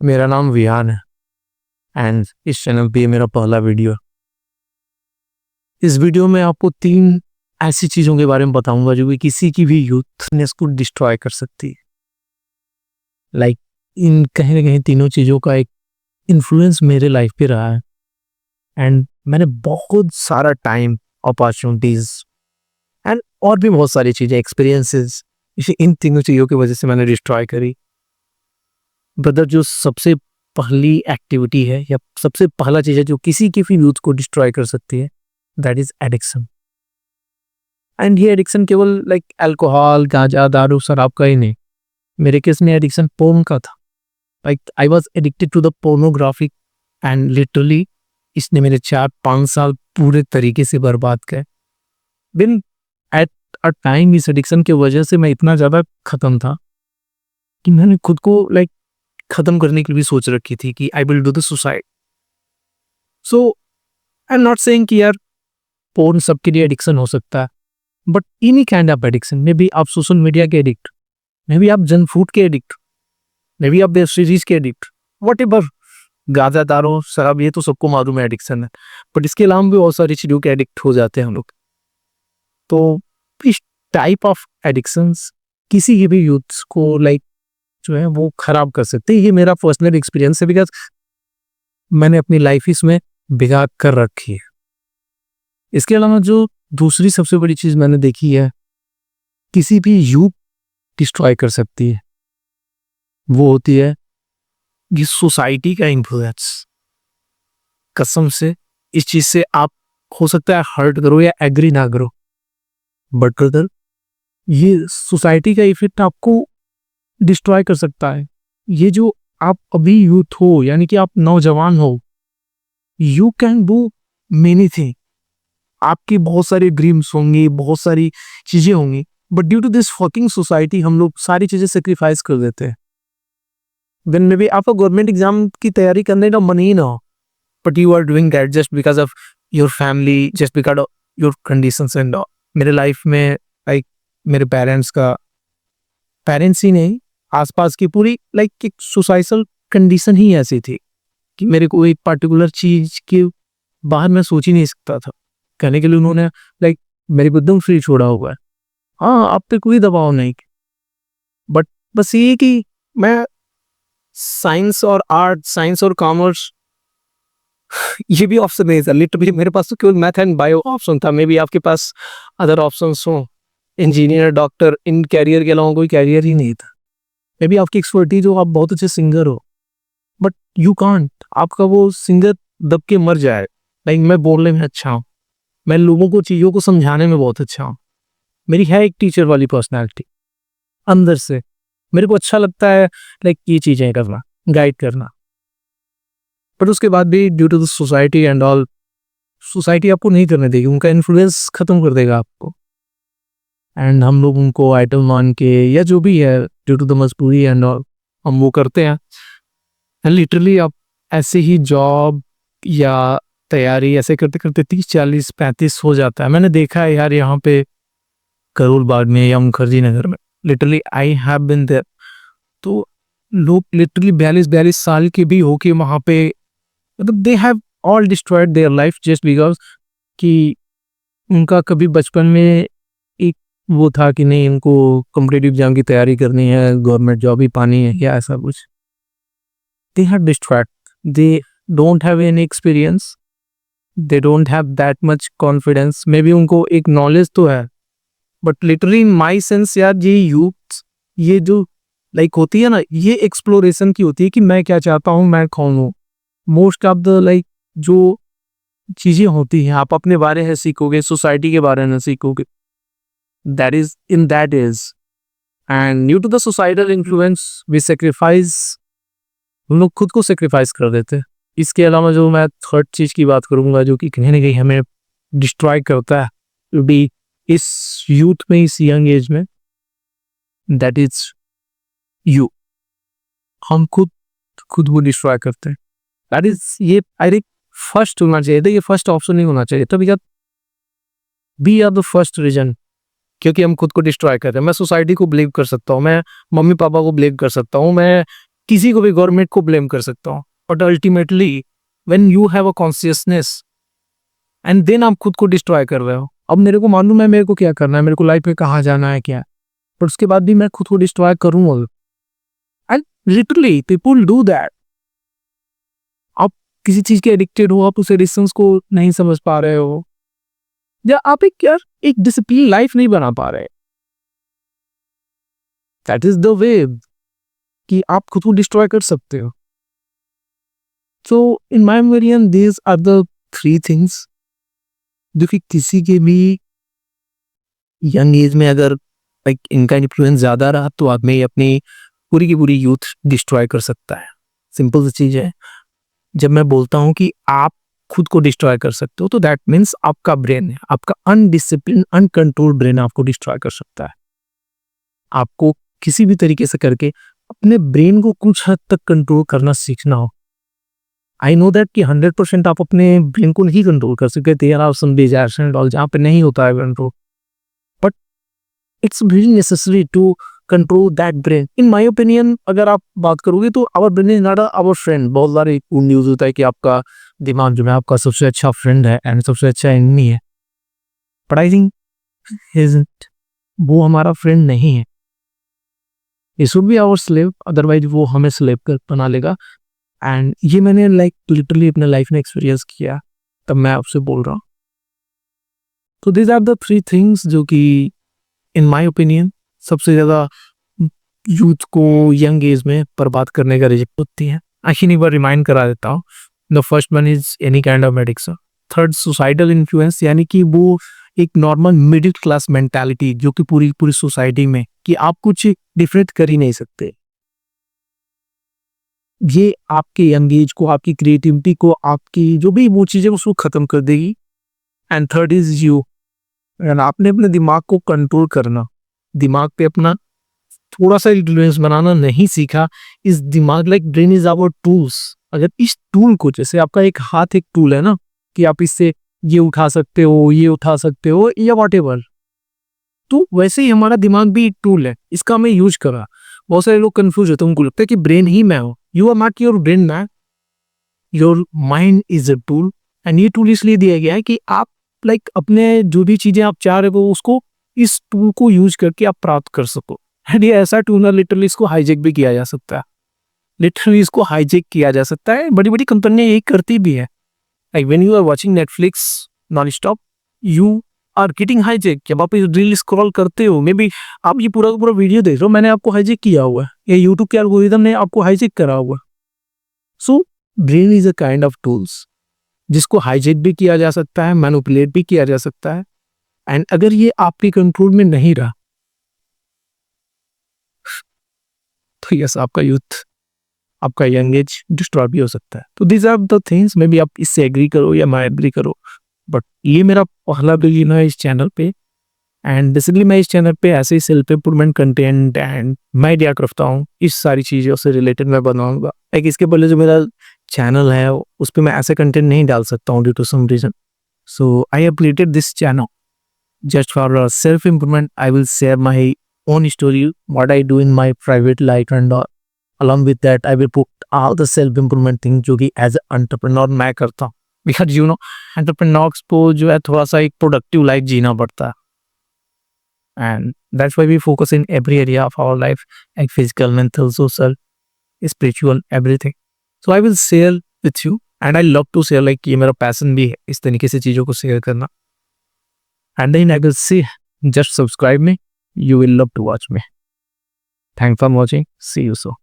मेरा नाम विहान है एंड इस चैनल पे ये मेरा पहला वीडियो है। इस वीडियो में आपको 3 ऐसी चीज़ों के बारे में बताऊंगा जो कि किसी की भी यूथनेस को डिस्ट्रॉय कर सकती है। इन कहीं ना कहीं तीनों चीज़ों का एक इन्फ्लुएंस मेरे लाइफ पे रहा है एंड मैंने बहुत सारा टाइम, अपॉर्चुनिटीज एंड और भी बहुत सारी चीज़ें, एक्सपीरियंसेस इसे इन तीनों चीज़ों की वजह से मैंने डिस्ट्रॉय करी। ब्रदर, जो सबसे पहली एक्टिविटी है या सबसे पहला चीज़ है जो किसी की भी यूथ को डिस्ट्रॉय कर सकती है, दैट इज एडिक्शन। एंड ये एडिक्शन केवल अल्कोहल, गांजा, दारू, शराब का ही नहीं। मेरे केस में एडिक्शन पोर्न का था। I was addicted to the pornography and literally इसने मेरे 4-5 साल पूरे तरीके से बर्बाद किए। बिन एट अ टाइम इस एडिक्शन की वजह से मैं इतना ज़्यादा ख़त्म था कि मैंने खुद को खत्म करने की भी सोच रखी थी कि I will do the suicide. So I am not saying कि यार पोर्न सबके लिए एडिक्शन हो सकता है, but any kind of addiction, may be आप सोशल मीडिया के एडिक्ट, मे बी आप जंक फूड के एडिक्ट, मे बी आप वेब सीरीज के एडिक्ट, वट एवर, गांजा, दारू, शराब, ये तो सबको मालूम है एडिक्शन है। बट इसके अलावा भी बहुत सारी चीज़ों के एडिक्ट हो जाते हैं हम लोग। तो इस टाइप ऑफ एडिक्शंस किसी की भी यूथ को जो है वो खराब कर सकते हैं। ये मेरा पर्सनल एक्सपीरियंस है, बिकॉज मैंने अपनी लाइफ इसमें बिगाड़ कर रखी है। इसके अलावा जो दूसरी सबसे बड़ी चीज मैंने देखी है किसी भी यूथ डिस्ट्रॉय कर सकती है, वो होती है ये सोसाइटी का इन्फ्लुएंस। कसम से इस चीज से आप हो सकता है हर्ट करो या एग्री ना करो, बट ब्रदर ये सोसाइटी का इफेक्ट आपको डिस्ट्रॉय कर सकता है। ये जो आप अभी यूथ हो, यानी कि आप नौजवान हो, you can do many thing. आपकी बहुत सारी ड्रीम्स होंगी, बहुत सारी चीजें होंगी, but due to this fucking society हम लोग सारी चीजें सेक्रीफाइस कर देते हैं। देन मे बी आपका गवर्नमेंट एग्जाम की तैयारी करने का मन ही ना हो, but you are doing that just because of your family, just because of your conditions and all. मेरे लाइफ में मेरे पेरेंट्स ही नहीं, आसपास की पूरी एक सोसाइटल कंडीशन ही ऐसी थी कि मेरे को एक पर्टिकुलर चीज के बाहर मैं सोच ही नहीं सकता था। कहने के लिए उन्होंने मेरे को एकदम फ्री छोड़ा हुआ है। हाँ, आप पे कोई दबाव नहीं, बट बस ये कि मैं साइंस और आर्ट, साइंस और कॉमर्स ये भी ऑप्शन नहीं था। लिटरली मेरे पास तो केवल मैथ एंड बायो ऑप्शन था। मे बी आपके पास अदर ऑप्शंस हो, इंजीनियर, डॉक्टर, इन कैरियर के अलावा कोई कैरियर ही नहीं था। मे बी आपकी एक्सपर्टीज हो, आप बहुत अच्छे सिंगर हो, बट यू कांट, आपका वो सिंगर दब के मर जाए। मैं बोलने में अच्छा हूँ, मैं लोगों को चीज़ों को समझाने में बहुत अच्छा हूँ, मेरी है एक टीचर वाली पर्सनैलिटी अंदर से। मेरे को अच्छा लगता है ये चीज़ें करना, गाइड करना, बट उसके बाद भी due to the society and all, society आपको नहीं करने देगी, उनका इन्फ्लुएंस खत्म कर देगा आपको। एंड हम लोग उनको आइडल मान के या जो भी है ड्यू टू द मजबूरी एंड ऑल हम वो करते हैं। एंड लिटरली आप ऐसे ही जॉब या तैयारी ऐसे करते करते 30, 40, 35 हो जाता है। मैंने देखा है यार, यहाँ पे करोल बाग में या मुखर्जी नगर में, literally I have been there. तो लोग लिटरली 42 साल के भी होके वहाँ पे, मतलब they have all destroyed their life just because कि उनका कभी बचपन में एक वो था कि नहीं, इनको कॉम्पिटिटिव एग्जाम की तैयारी करनी है, गवर्नमेंट जॉब ही पानी है या ऐसा कुछ। They have distract, they don't have any experience, they don't have that much confidence. May be उनको एक नॉलेज तो है, but literally in my sense यार, ये यूथ, ये जो होती है ना, ये एक्सप्लोरेशन की होती है कि मैं क्या चाहता हूँ, मैं कौन हूँ। मोस्ट ऑफ द जो चीजें होती हैं आप अपने बारे में सीखोगे, सोसाइटी के बारे में सीखोगे, that is in that is and due to the societal influence we sacrifice, हम लोग खुद को सेक्रीफाइस कर देते हैं। इसके अलावा जो मैं थर्ड चीज की बात करूंगा जो कि कहीं ना कहीं हमें डिस्ट्रॉय करता है भी इस यूथ में, इस यंग एज में, दैट इज यू। हम खुद को डिस्ट्रॉय करते हैं। दैट इज, ये आई थिंक फर्स्ट होना चाहिए था, ये फर्स्ट ऑप्शन नहीं होना चाहिए था, because we are the first reason, क्योंकि हम खुद को डिस्ट्रॉय कर रहे हैं। मैं सोसाइटी को ब्लेम कर सकता हूँ, मैं मम्मी पापा को ब्लेम कर सकता हूँ, मैं किसी को भी, गवर्नमेंट को ब्लेम कर सकता हूँ, but ultimately when you have a consciousness and then आप खुद को डिस्ट्रॉय कर रहे हो। अब मेरे को मालूम है मेरे को क्या करना है, मेरे को लाइफ में कहाँ जाना है क्या है, पर उसके बाद भी मैं खुद को डिस्ट्रॉय करूँगा। And literally people do that. आप किसी चीज के एडिक्टेड हो, आप उस एडिक्शंस को नहीं समझ पा रहे हो, या आप एक डिसिप्लिन लाइफ नहीं बना पा रहे। दैट इज द वे कि आप खुद को डिस्ट्रॉय कर सकते हो। So in my opinion these are the 3 things जो कि किसी के भी यंग एज में अगर लाइक इनका इन्फ्लुएंस ज्यादा रहा तो आदमी अपनी पूरी की पूरी यूथ डिस्ट्रॉय कर सकता है। सिंपल सी चीज है। जब मैं बोलता हूं कि आप खुद को डिस्ट्रॉय कर सकते हो, तो दैट मीन्स आपका ब्रेन है, आपका अनडिसिप्लिन अनकंट्रोल्ड ब्रेन आपको डिस्ट्रॉय कर सकता है। आपको किसी भी तरीके से करके अपने ब्रेन को कुछ हद तक कंट्रोल करना सीखना हो। आई नो दैट कि 100% आप अपने ब्रेन को नहीं कंट्रोल कर सकते, there are some desires and all जहां पे नहीं होता है control, but it's very necessary to control that brain. In my opinion अगर आप बात करोगे तो our brain is not our friend. बहुत सारे न्यूज होता है कि आपका दिमाग जो है आपका सबसे अच्छा फ्रेंड है एंड सबसे अच्छा एनिमी है, बट आई थिंक वो हमारा फ्रेंड नहीं है। It should be our slave, otherwise वो हमें स्लेव कर बना लेगा। एंड ये मैंने लाइक लिटरली अपने लाइफ में एक्सपीरियंस किया, तब मैं आपसे बोल रहा हूँ। तो दिस आर द 3 थिंग्स जो कि इन माय ओपिनियन सबसे ज्यादा यूथ को यंग एज में बर्बाद करने का रीजन होती है। आखिर एक बार रिमाइंड करा देता हूँ। The first one is any kind of addiction. Third societal influence, यानी कि वो एक नॉर्मल मिडिल क्लास मेंटालिटी जो कि पूरी पूरी सोसाइटी में कि आप कुछ डिफरेंट कर ही नहीं सकते। ये आपके यंग एज को, आपकी क्रिएटिविटी को, आपकी जो भी वो चीजें उसको खत्म कर देगी। एंड थर्ड इज यू, आपने अपने दिमाग को कंट्रोल करना, दिमाग पे अपना थोड़ा सा इन्फ्लुएंस बनाना नहीं सीखा। इस दिमाग like brain is our tools. अगर इस टूल को, जैसे आपका एक हाथ एक टूल है ना, कि आप इससे ये उठा सकते हो, ये उठा सकते हो या वॉटेवर, तो वैसे ही हमारा दिमाग भी एक टूल है, इसका हमें यूज करा। बहुत सारे लोग कंफ्यूज होते हैं, उनको लगता है कि ब्रेन ही मैं हूं। You are not your brain man, your mind is a tool. And ये टूल इसलिए दिया गया है कि आप लाइक अपने जो भी चीजें आप चाह रहे हो उसको इस टूल को यूज करके आप प्राप्त कर सको। एंड ये ऐसा टूल है, लिटरली इसको हाईजेक भी किया जा सकता है। लिटरली इसको हाईजेक किया जा सकता है, बड़ी बड़ी कंपनियां यही करती भी है। Like when you are watching Netflix non stop, you are getting hijack. जब आप रील स्क्रॉल करते हो, मे बी आप ये पूरा का पूरा वीडियो देख रहे हो, मैंने आपको हाईजेक किया हुआ है, या यूट्यूब के एल्गोरिथम ने आपको हाईजेक करा हुआ है। So brain is a kind of tools जिसको हाईजेक भी किया जा सकता है, मैनिपुलेट भी किया जा सकता है। एंड अगर ये आपके कंट्रोल में नहीं रहा तो यस, आपका यूथ, आपका यंग एज डिस्ट्रॉय भी हो सकता है। तो these are the things, may be आप इससे एग्री करो या मैं एग्री करो, बट ये मेरा पहला वीडियो है इस चैनल पे। एंड बेसिकली मैं इस चैनल पे ऐसे ही सेल्फ इम्प्रूवमेंट कंटेंट एंड मैं आइडिया करता हूँ, इस सारी चीज़ों से रिलेटेड मैं बनाऊंगा। लाइक इसके पहले जो मेरा चैनल है उस पर मैं ऐसे कंटेंट नहीं डाल सकता हूँ due to some reason. So I have created this channel just for self improvement. I will share my own story, what I do in my private life, and along with that I will put all the self improvement things जो कि as an entrepreneur मैं करता हूँ। because you know entrepreneurs को जो है थोड़ा सा एक productive life जीना पड़ता है, and that's why we focus in every area of our life, like physical, mental, social, spiritual, everything. So I will share with you and I love to share, like ये मेरा passion भी है इस तरीके से चीज़ों को share करना। And then I will say, just subscribe me. You will love to watch me. Thanks for watching. See you soon.